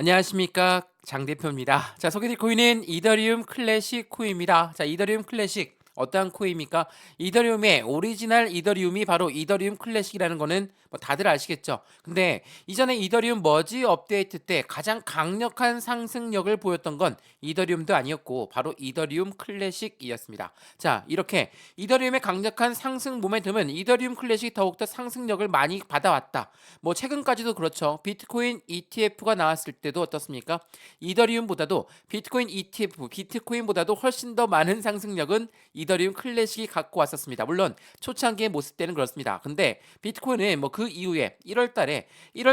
안녕하십니까, 장 대표입니다. 자, 소개드릴 코인은 이더리움 클래식 코인입니다. 자, 이더리움 클래식 어떠한 코인입니까? 이더리움의 오리지널 이더리움이 바로 이더리움 클래식이라는 거는 뭐 다들 아시겠죠? 근데 이전에 이더리움 머지 업데이트 때 가장 강력한 상승력을 보였던 건 이더리움도 아니었고 바로 이더리움 클래식이었습니다. 자, 이렇게 이더리움의 강력한 상승 모멘텀은 이더리움 클래식이 더욱더 상승력을 많이 받아왔다. 뭐 최근까지도 그렇죠. 비트코인 ETF가 나왔을 때도 어떻습니까? 이더리움보다도 비트코인 ETF, 비트코인보다도 훨씬 더 많은 상승력은 이더리움 클래식이 갖고 왔었습니다. 물론 초창기의 모습 때는 그렇습니다. 근데 비트코인은 뭐 그 이후에 1월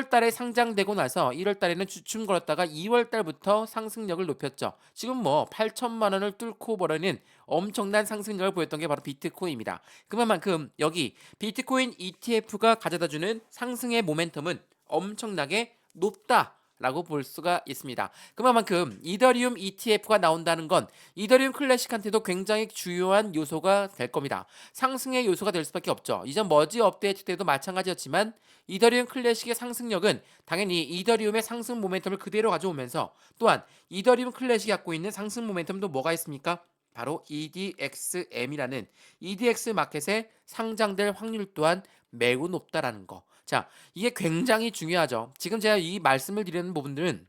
달에 상장되고 나서 1월 달에는 주춤 걸었다가 2월 달부터 상승력을 높였죠. 지금 뭐 8천만 원을 뚫고 버리는 엄청난 상승력을 보였던 게 바로 비트코인입니다. 그만큼 여기 비트코인 ETF가 가져다주는 상승의 모멘텀은 엄청나게 높다라고 볼 수가 있습니다. 그만큼 이더리움 ETF가 나온다는 건 이더리움 클래식한테도 굉장히 주요한 요소가 될 겁니다. 상승의 요소가 될 수밖에 없죠. 이전 머지 업데이트 때도 마찬가지였지만 이더리움 클래식의 상승력은 당연히 이더리움의 상승 모멘텀을 그대로 가져오면서 또한 이더리움 클래식이 갖고 있는 상승 모멘텀도 뭐가 있습니까? 바로 EDXM이라는 EDX 마켓에 상장될 확률 또한 매우 높다라는 거. 자, 이게 굉장히 중요하죠. 지금 제가 이 말씀을 드리는 부분들은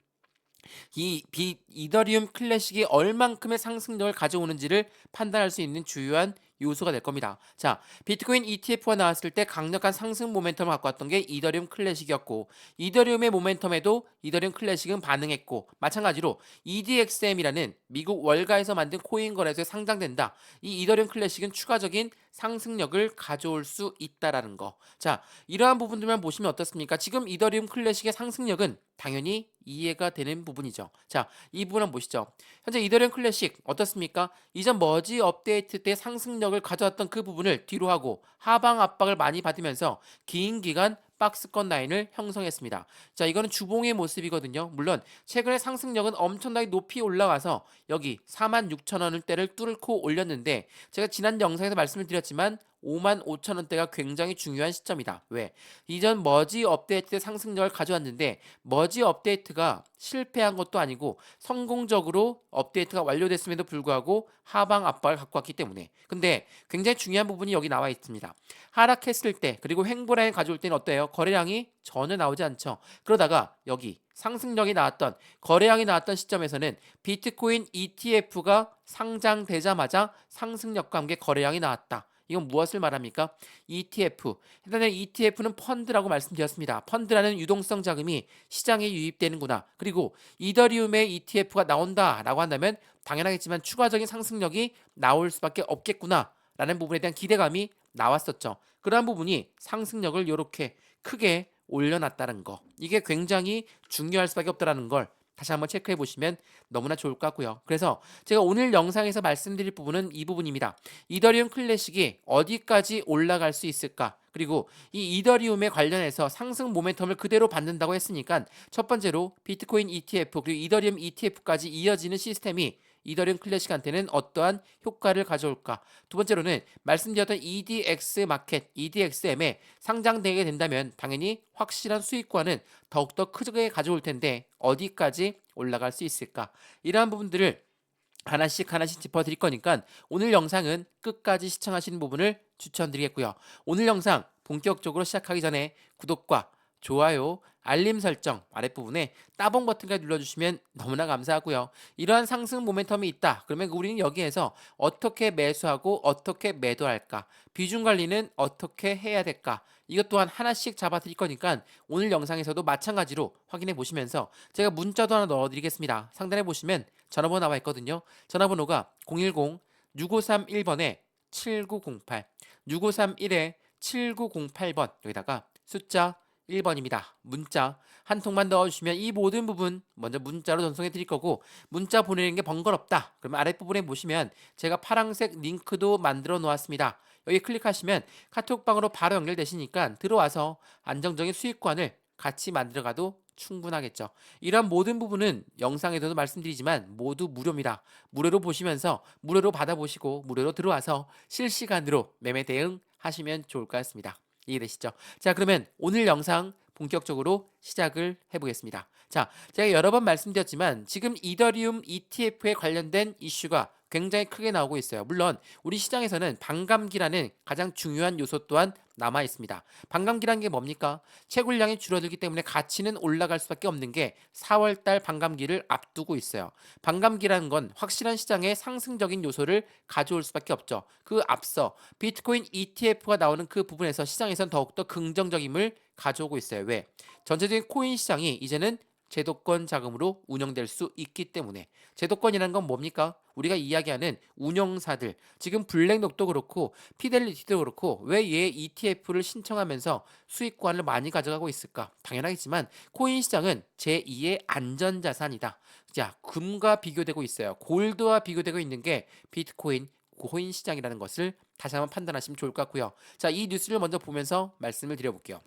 이더리움 클래식이 얼만큼의 상승력을 가져오는지를 판단할 수 있는 주요한 요소가 될 겁니다. 자, 비트코인 ETF가 나왔을 때 강력한 상승 모멘텀을 갖고 왔던 게 이더리움 클래식이었고, 이더리움의 모멘텀에도 이더리움 클래식은 반응했고, 마찬가지로 EDXM이라는 미국 월가에서 만든 코인 거래소에 상장된다. 이 이더리움 클래식은 추가적인 상승력을 가져올 수 있다라는 거. 자, 이러한 부분들만 보시면 어떻습니까? 지금 이더리움 클래식의 상승력은 당연히 이해가 되는 부분이죠. 자, 이 부분 한번 보시죠. 현재 이더리움 클래식 어떻습니까? 이전 머지 업데이트 때 상승력을 가져왔던 그 부분을 뒤로 하고 하방 압박을 많이 받으면서 긴 기간 박스권 라인을 형성했습니다. 자, 이거는 주봉의 모습이거든요. 물론 최근에 상승력은 엄청나게 높이 올라와서 여기 46,000원대를 뚫고 올렸는데 제가 지난 영상에서 말씀을 드렸지만 55,000원대가 굉장히 중요한 시점이다. 왜? 이전 머지 업데이트 때 상승력을 가져왔는데 머지 업데이트가 실패한 것도 아니고 성공적으로 업데이트가 완료됐음에도 불구하고 하방 압박을 갖고 왔기 때문에. 근데 굉장히 중요한 부분이 여기 나와 있습니다. 하락했을 때 그리고 횡보라인 가져올 때는 어때요? 거래량이 전혀 나오지 않죠. 그러다가 여기 상승력이 나왔던 거래량이 나왔던 시점에서는 비트코인 ETF가 상장되자마자 상승력과 함께 거래량이 나왔다. 이건 무엇을 말합니까? ETF. 일단은 ETF는 펀드라고 말씀드렸습니다. 펀드라는 유동성 자금이 시장에 유입되는구나. 그리고 이더리움의 ETF가 나온다라고 한다면 당연하겠지만 추가적인 상승력이 나올 수밖에 없겠구나. 라는 부분에 대한 기대감이 나왔었죠. 그러한 부분이 상승력을 이렇게 크게 올려놨다는 거. 이게 굉장히 중요할 수밖에 없다는 걸 다시 한번 체크해 보시면 너무나 좋을 것 같고요. 그래서 제가 오늘 영상에서 말씀드릴 부분은 이 부분입니다. 이더리움 클래식이 어디까지 올라갈 수 있을까? 그리고 이 이더리움에 관련해서 상승 모멘텀을 그대로 받는다고 했으니까 첫 번째로 비트코인 ETF 그리고 이더리움 ETF까지 이어지는 시스템이 이더리움 클래식한테는 어떠한 효과를 가져올까? 두 번째로는 말씀드렸던 EDX 마켓, EDXM에 상장되게 된다면 당연히 확실한 수익과는 더욱더 크게 가져올 텐데 어디까지 올라갈 수 있을까? 이러한 부분들을 하나씩 하나씩 짚어드릴 거니까 오늘 영상은 끝까지 시청하시는 부분을 추천드리겠고요. 오늘 영상 본격적으로 시작하기 전에 구독과 좋아요, 알림 설정 아랫부분에 따봉 버튼까지 눌러주시면 너무나 감사하고요. 이러한 상승 모멘텀이 있다. 그러면 우리는 여기에서 어떻게 매수하고 어떻게 매도할까? 비중 관리는 어떻게 해야 될까? 이것 또한 하나씩 잡아드릴 거니까 오늘 영상에서도 마찬가지로 확인해 보시면서 제가 문자도 하나 넣어드리겠습니다. 상단에 보시면 전화번호 나와 있거든요. 전화번호가 010-6531번에 7908, 6531에 7908번 여기다가 숫자 1번입니다. 문자 한 통만 넣어주시면 이 모든 부분 먼저 문자로 전송해 드릴 거고 문자 보내는 게 번거롭다. 그러면 아랫부분에 보시면 제가 파란색 링크도 만들어 놓았습니다. 여기 클릭하시면 카톡방으로 바로 연결되시니까 들어와서 안정적인 수익관을 같이 만들어가도 충분하겠죠. 이러한 모든 부분은 영상에서도 말씀드리지만 모두 무료입니다. 무료로 보시면서 무료로 받아보시고 무료로 들어와서 실시간으로 매매 대응 하시면 좋을 것 같습니다. 이해되시죠? 자, 그러면 오늘 영상 본격적으로 시작을 해보겠습니다. 자, 제가 여러 번 말씀드렸지만 지금 이더리움 ETF에 관련된 이슈가 굉장히 크게 나오고 있어요. 물론 우리 시장에서는 반감기라는 가장 중요한 요소 또한 남아 있습니다. 반감기란 게 뭡니까? 채굴량이 줄어들기 때문에 가치는 올라갈 수밖에 없는 게 4월달 반감기를 앞두고 있어요. 반감기라는 건 확실한 시장의 상승적인 요소를 가져올 수밖에 없죠. 그 앞서 비트코인 ETF가 나오는 그 부분에서 시장에선 더욱더 긍정적임을 가져오고 있어요. 왜? 전체적인 코인 시장이 이제는 제도권 자금으로 운영될 수 있기 때문에. 제도권이라는 건 뭡니까? 우리가 이야기하는 운영사들, 지금 블랙록도 그렇고 피델리티도 그렇고 왜 얘 ETF를 신청하면서 수익권을 많이 가져가고 있을까? 당연하겠지만 코인 시장은 제2의 안전자산이다. 자, 금과 비교되고 있어요. 골드와 비교되고 있는 게 비트코인 코인 시장이라는 것을 다시 한번 판단하시면 좋을 것 같고요. 자, 이 뉴스를 먼저 보면서 말씀을 드려볼게요.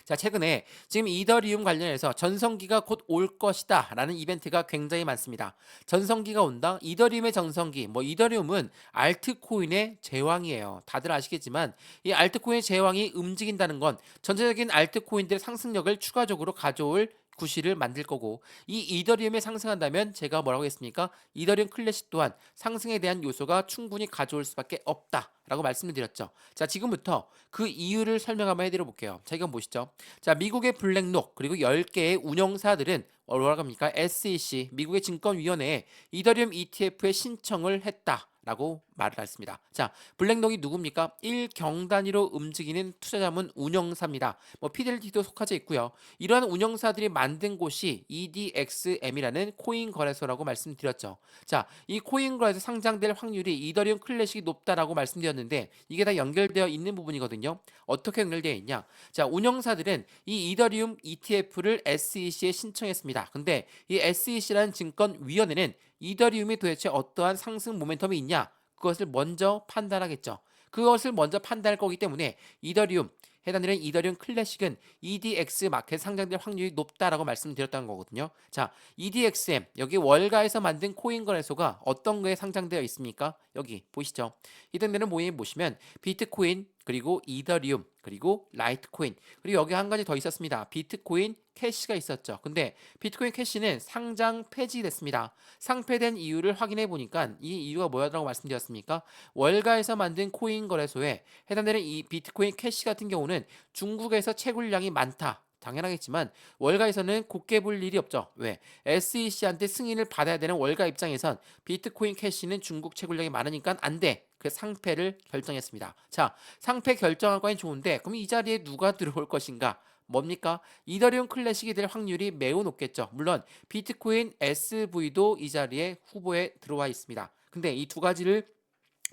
자, 최근에 지금 이더리움 관련해서 전성기가 곧 올 것이다 라는 이벤트가 굉장히 많습니다. 전성기가 온다? 이더리움의 전성기. 이더리움은 알트코인의 제왕이에요. 다들 아시겠지만 이 알트코인의 제왕이 움직인다는 건 전체적인 알트코인들의 상승력을 추가적으로 가져올 구실을 만들 거고, 이 이더리움에 상승한다면 제가 뭐라고 했습니까? 이더리움 클래식 또한 상승에 대한 요소가 충분히 가져올 수밖에 없다라고 말씀을 드렸죠. 자, 지금부터 그 이유를 설명 한번 해드려 볼게요. 자, 이건 보시죠. 자, 미국의 블랙록 그리고 10개의 운영사들은 뭐라고 합니까? SEC 미국의 증권위원회에 이더리움 ETF에 신청을 했다 라고 말을 했습니다. 자, 블랙록이 누굽니까? 1경 단위로 움직이는 투자자문 운영사입니다. 피델리티도 속하져 있고요. 이러한 운영사들이 만든 곳이 EDXM이라는 코인 거래소라고 말씀드렸죠. 자, 이 코인 거래소 상장될 확률이 이더리움 클래식이 높다라고 말씀드렸는데 이게 다 연결되어 있는 부분이거든요. 어떻게 연결되어 있냐? 자, 운영사들은 이 이더리움 ETF를 SEC에 신청했습니다. 근데 이 SEC라는 증권위원회는 이더리움이 도대체 어떠한 상승 모멘텀이 있냐? 그것을 먼저 판단하겠죠. 그것을 먼저 판단할 거기 때문에 이더리움, 해당되는 이더리움 클래식은 EDX 마켓 상장될 확률이 높다라고 말씀드렸다는 거거든요. 자, EDXM, 여기 월가에서 만든 코인 거래소가 어떤 거에 상장되어 있습니까? 여기 보시죠. 해당되는 모임에 보시면 비트코인, 그리고 이더리움, 그리고 라이트코인, 그리고 여기 한 가지 더 있었습니다. 비트코인 캐시가 있었죠. 근데 비트코인 캐시는 상장 폐지됐습니다. 상폐된 이유를 확인해 보니까 이 이유가 뭐였다고 말씀드렸습니까? 월가에서 만든 코인 거래소에 해당되는 이 비트코인 캐시 같은 경우는 중국에서 채굴량이 많다. 당연하겠지만 월가에서는 곱게 볼 일이 없죠. 왜? SEC한테 승인을 받아야 되는 월가 입장에선 비트코인 캐시는 중국 채굴량이 많으니까 안 돼. 그 상패를 결정했습니다. 자, 상패 결정할 거니 좋은데 그럼 이 자리에 누가 들어올 것인가? 뭡니까? 이더리움 클래식이 될 확률이 매우 높겠죠. 물론 비트코인 SV도 이 자리에 후보에 들어와 있습니다. 근데 이 두 가지를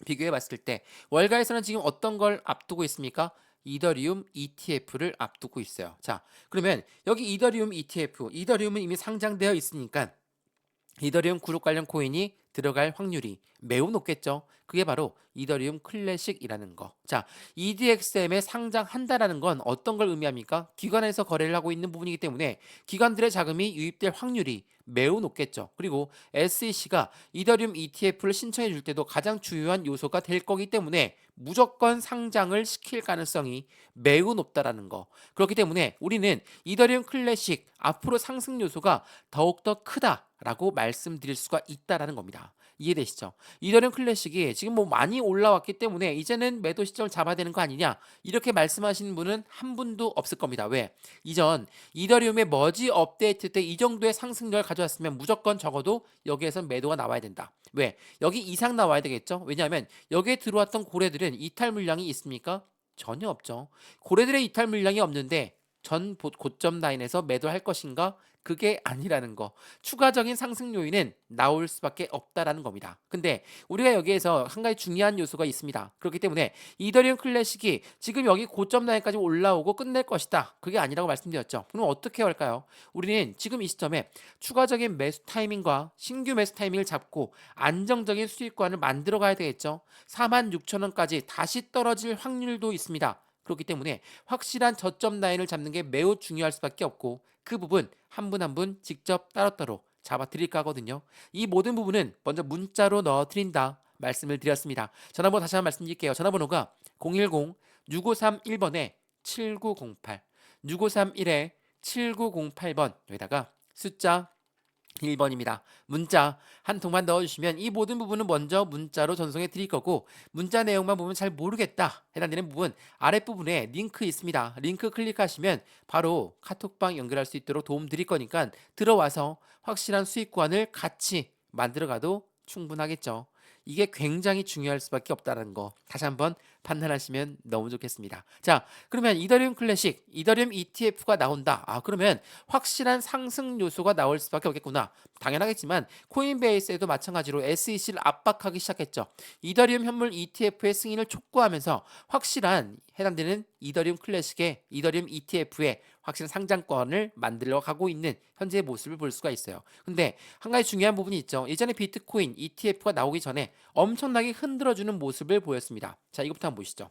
비교해 봤을 때 월가에서는 지금 어떤 걸 앞두고 있습니까? 이더리움 ETF를 앞두고 있어요. 자, 그러면 여기 이더리움 ETF, 이더리움은 이미 상장되어 있으니까 이더리움 그룹 관련 코인이 들어갈 확률이 매우 높겠죠. 그게 바로 이더리움 클래식이라는 거. 자, EDXM에 상장한다라는 건 어떤 걸 의미합니까? 기관에서 거래를 하고 있는 부분이기 때문에 기관들의 자금이 유입될 확률이 매우 높겠죠. 그리고 SEC가 이더리움 ETF를 신청해 줄 때도 가장 중요한 요소가 될 거기 때문에 무조건 상장을 시킬 가능성이 매우 높다라는 거. 그렇기 때문에 우리는 이더리움 클래식 앞으로 상승 요소가 더욱더 크다라고 말씀드릴 수가 있다라는 겁니다. 이해되시죠? 이더리움 클래식이 지금 많이 올라왔기 때문에 이제는 매도 시점을 잡아야 되는 거 아니냐? 이렇게 말씀하시는 분은 한 분도 없을 겁니다. 왜? 이전 이더리움의 머지 업데이트 때 이 정도의 상승률을 가져왔으면 무조건 적어도 여기에선 매도가 나와야 된다. 왜? 여기 이상 나와야 되겠죠? 왜냐하면 여기에 들어왔던 고래들은 이탈 물량이 있습니까? 전혀 없죠. 고래들의 이탈 물량이 없는데 전 고점 라인에서 매도할 것인가? 그게 아니라는 거. 추가적인 상승 요인은 나올 수밖에 없다라는 겁니다. 근데 우리가 여기에서 한 가지 중요한 요소가 있습니다. 그렇기 때문에 이더리움 클래식이 지금 여기 고점 라인까지 올라오고 끝낼 것이다. 그게 아니라고 말씀드렸죠. 그럼 어떻게 할까요? 우리는 지금 이 시점에 추가적인 매수 타이밍과 신규 매수 타이밍을 잡고 안정적인 수익권을 만들어 가야 되겠죠. 46,000원까지 다시 떨어질 확률도 있습니다. 그렇기 때문에 확실한 저점 라인을 잡는 게 매우 중요할 수밖에 없고 그 부분 한 분 한 분 직접 따로따로 잡아 드릴까 하거든요. 이 모든 부분은 먼저 문자로 넣어 드린다 말씀을 드렸습니다. 전화번호 다시 한번 말씀드릴게요. 전화번호가 010-6531번에 7908 6531-7908번 여기다가 숫자 1번입니다. 문자 한 통만 넣어주시면 이 모든 부분은 먼저 문자로 전송해 드릴 거고 문자 내용만 보면 잘 모르겠다 해당되는 부분 아랫부분에 링크 있습니다. 링크 클릭하시면 바로 카톡방 연결할 수 있도록 도움 드릴 거니까 들어와서 확실한 수익관을 같이 만들어 가도 충분하겠죠. 이게 굉장히 중요할 수밖에 없다는 거 다시 한번 판단하시면 너무 좋겠습니다. 자, 그러면 이더리움 클래식, 이더리움 ETF가 나온다. 그러면 확실한 상승 요소가 나올 수밖에 없겠구나. 당연하겠지만 코인베이스에도 마찬가지로 SEC를 압박하기 시작했죠. 이더리움 현물 ETF의 승인을 촉구하면서 확실한 해당되는 이더리움 클래식의 이더리움 ETF의 확실한 상장권을 만들어 가고 있는 현재의 모습을 볼 수가 있어요. 근데 한 가지 중요한 부분이 있죠. 예전에 비트코인 ETF가 나오기 전에 엄청나게 흔들어주는 모습을 보였습니다. 자, 이것부터 한번 보시죠.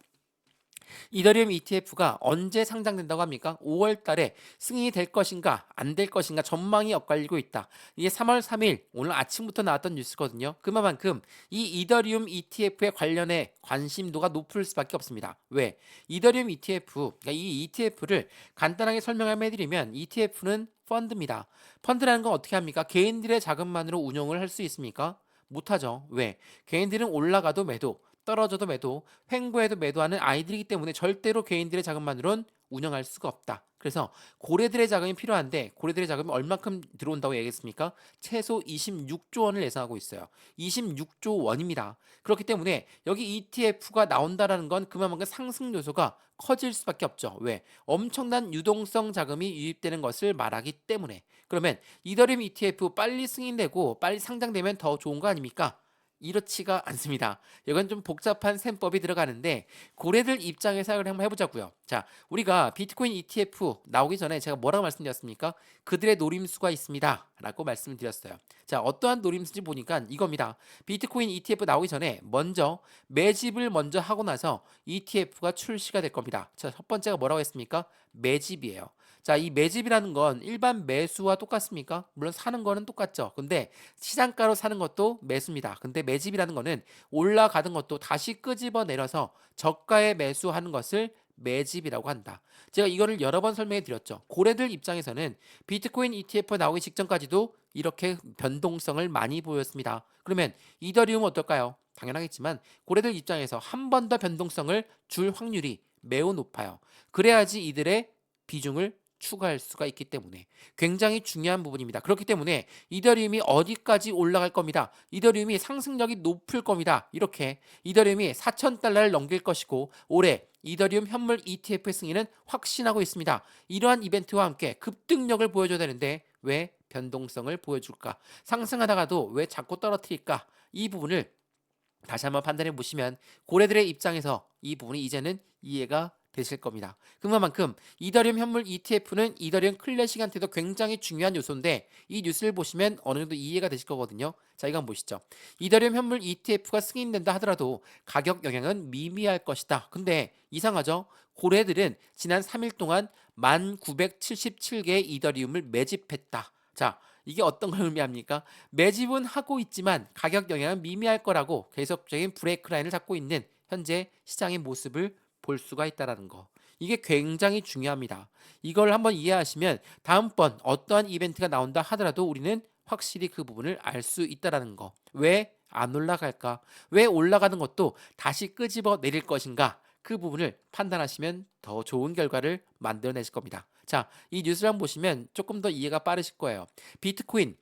이더리움 ETF가 언제 상장된다고 합니까? 5월 달에 승인이 될 것인가 안 될 것인가 전망이 엇갈리고 있다. 이게 3월 3일 오늘 아침부터 나왔던 뉴스거든요. 그만큼 이 이더리움 ETF에 관련해 관심도가 높을 수밖에 없습니다. 왜? 이더리움 ETF, 그러니까 이 ETF를 간단하게 설명을 해드리면 ETF는 펀드입니다. 펀드라는 건 어떻게 합니까? 개인들의 자금만으로 운용을 할 수 있습니까? 못하죠. 왜? 개인들은 올라가도 매도, 떨어져도 매도, 횡보해도 매도하는 아이들이기 때문에 절대로 개인들의 자금만으로는 운영할 수가 없다. 그래서 고래들의 자금이 필요한데 고래들의 자금이 얼마큼 들어온다고 얘기했습니까? 최소 26조 원을 예상하고 있어요. 26조 원입니다. 그렇기 때문에 여기 ETF가 나온다라는 건 그만큼 상승 요소가 커질 수밖에 없죠. 왜? 엄청난 유동성 자금이 유입되는 것을 말하기 때문에. 그러면 이더리움 ETF 빨리 승인되고 빨리 상장되면 더 좋은 거 아닙니까? 이렇지가 않습니다. 이건 좀 복잡한 셈법이 들어가는데 고래들 입장에서 한번 해보자고요. 자, 우리가 비트코인 ETF 나오기 전에 제가 뭐라고 말씀드렸습니까? 그들의 노림수가 있습니다 라고 말씀을 드렸어요. 자, 어떠한 노림수인지 보니까 이겁니다. 비트코인 ETF 나오기 전에 먼저 매집을 먼저 하고 나서 ETF가 출시가 될 겁니다. 자, 첫 번째가 뭐라고 했습니까? 매집이에요. 자, 이 매집이라는 건 일반 매수와 똑같습니까? 물론 사는 거는 똑같죠. 근데 시장가로 사는 것도 매수입니다. 근데 매집이라는 거는 올라가던 것도 다시 끄집어 내려서 저가에 매수하는 것을 매집이라고 한다. 제가 이거를 여러 번 설명해 드렸죠. 고래들 입장에서는 비트코인 ETF 나오기 직전까지도 이렇게 변동성을 많이 보였습니다. 그러면 이더리움은 어떨까요? 당연하겠지만 고래들 입장에서 한 번 더 변동성을 줄 확률이 매우 높아요. 그래야지 이들의 비중을 추가할 수가 있기 때문에 굉장히 중요한 부분입니다. 그렇기 때문에 이더리움이 어디까지 올라갈 겁니다. 이더리움이 상승력이 높을 겁니다. 이렇게 이더리움이 4,000달러를 넘길 것이고 올해 이더리움 현물 ETF 승인은 확신하고 있습니다. 이러한 이벤트와 함께 급등력을 보여줘야 되는데 왜 변동성을 보여줄까? 상승하다가도 왜 자꾸 떨어뜨릴까? 이 부분을 다시 한번 판단해 보시면 고래들의 입장에서 이 부분이 이제는 이해가 되실 겁니다. 그만큼 이더리움 현물 ETF는 이더리움 클래식한테도 굉장히 중요한 요소인데 이 뉴스를 보시면 어느 정도 이해가 되실 거거든요. 자, 이거 한번 보시죠. 이더리움 현물 ETF가 승인된다 하더라도 가격 영향은 미미할 것이다. 근데 이상하죠? 고래들은 지난 3일 동안 1977개의 이더리움을 매집했다. 자, 이게 어떤 걸 의미합니까? 매집은 하고 있지만 가격 영향은 미미할 거라고 계속적인 브레이크 라인을 잡고 있는 현재 시장의 모습을 볼 수가 있다는 거. 이게 굉장히 중요합니다. 이걸 한번 이해하시면 다음번 어떠한 이벤트가 나온다 하더라도 우리는 확실히 그 부분을 알 수 있다는 거. 왜 안 올라갈까? 왜 올라가는 것도 다시 끄집어 내릴 것인가? 그 부분을 판단하시면 더 좋은 결과를 만들어내실 겁니다. 자, 이 뉴스를 한번 보시면 조금 더 이해가 빠르실 거예요. 비트코인,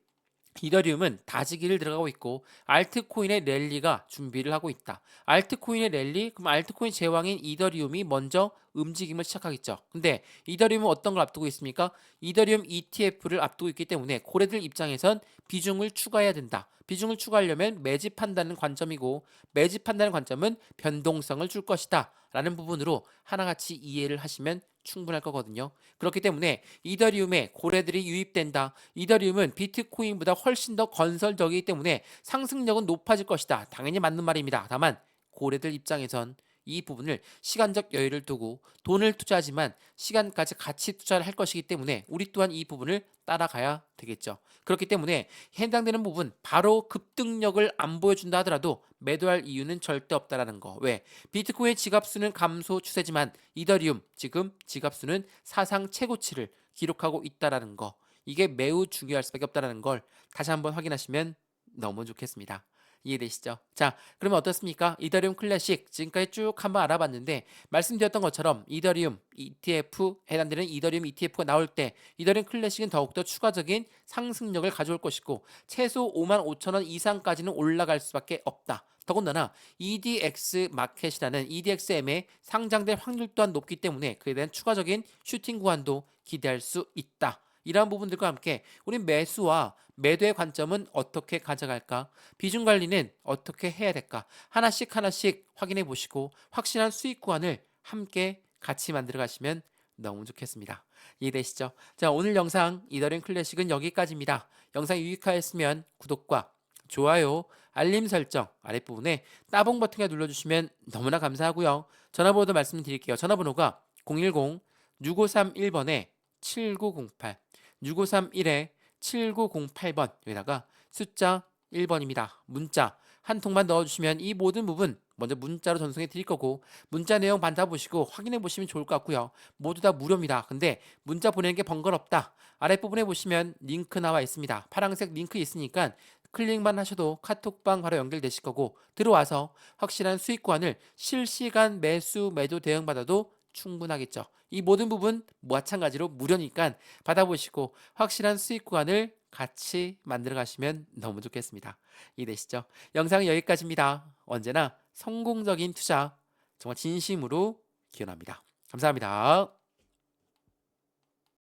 이더리움은 다지기를 들어가고 있고 알트코인의 랠리가 준비를 하고 있다. 알트코인의 랠리, 그럼 알트코인 제왕인 이더리움이 먼저 움직임을 시작하겠죠. 근데 이더리움은 어떤 걸 앞두고 있습니까? 이더리움 ETF를 앞두고 있기 때문에 고래들 입장에선 비중을 추가해야 된다. 비중을 추가하려면 매집한다는 관점이고 매집한다는 관점은 변동성을 줄 것이다 라는 부분으로 하나같이 이해를 하시면 충분할 거거든요. 그렇기 때문에 이더리움에 고래들이 유입된다. 이더리움은 비트코인보다 훨씬 더 건설적이기 때문에 상승력은 높아질 것이다. 당연히 맞는 말입니다. 다만 고래들 입장에선 이 부분을 시간적 여유를 두고 돈을 투자하지만 시간까지 같이 투자를 할 것이기 때문에 우리 또한 이 부분을 따라가야 되겠죠. 그렇기 때문에 해당되는 부분 바로 급등력을 안 보여준다 하더라도 매도할 이유는 절대 없다라는 거. 왜? 비트코인의 지갑수는 감소 추세지만 이더리움 지금 지갑수는 사상 최고치를 기록하고 있다라는 거. 이게 매우 중요할 수밖에 없다라는 걸 다시 한번 확인하시면 너무 좋겠습니다. 이해되시죠? 자, 그러면 어떻습니까? 이더리움 클래식 지금까지 쭉 한번 알아봤는데 말씀드렸던 것처럼 이더리움 ETF 해당되는 이더리움 ETF가 나올 때 이더리움 클래식은 더욱더 추가적인 상승력을 가져올 것이고 최소 5만 5천 원 이상까지는 올라갈 수밖에 없다. 더군다나 EDX 마켓이라는 EDXM에 상장될 확률 또한 높기 때문에 그에 대한 추가적인 슈팅 구간도 기대할 수 있다. 이러한 부분들과 함께 우리 매수와 매도의 관점은 어떻게 가져갈까? 비중 관리는 어떻게 해야 될까? 하나씩 하나씩 확인해 보시고 확실한 수익 구간을 함께 같이 만들어 가시면 너무 좋겠습니다. 이해되시죠? 자, 오늘 영상 이더리움 클래식은 여기까지입니다. 영상이 유익하였으면 구독과 좋아요, 알림 설정 아랫부분에 따봉 버튼을 눌러주시면 너무나 감사하고요. 전화번호도 말씀드릴게요. 전화번호가 010-6531번에 7908 6531에 7908번 여기다가 숫자 1번입니다. 문자 한 통만 넣어주시면 이 모든 부분 먼저 문자로 전송해 드릴 거고 문자 내용 받아보시고 확인해 보시면 좋을 것 같고요. 모두 다 무료입니다. 근데 문자 보내는 게 번거롭다. 아랫부분에 보시면 링크 나와 있습니다. 파란색 링크 있으니까 클릭만 하셔도 카톡방 바로 연결되실 거고 들어와서 확실한 수익 구간을 실시간 매수 매도 대응 받아도 충분하겠죠. 이 모든 부분 마찬가지로 무료니까 받아보시고 확실한 수익 구간을 같이 만들어 가시면 너무 좋겠습니다. 이해되시죠? 영상은 여기까지입니다. 언제나 성공적인 투자 정말 진심으로 기원합니다. 감사합니다.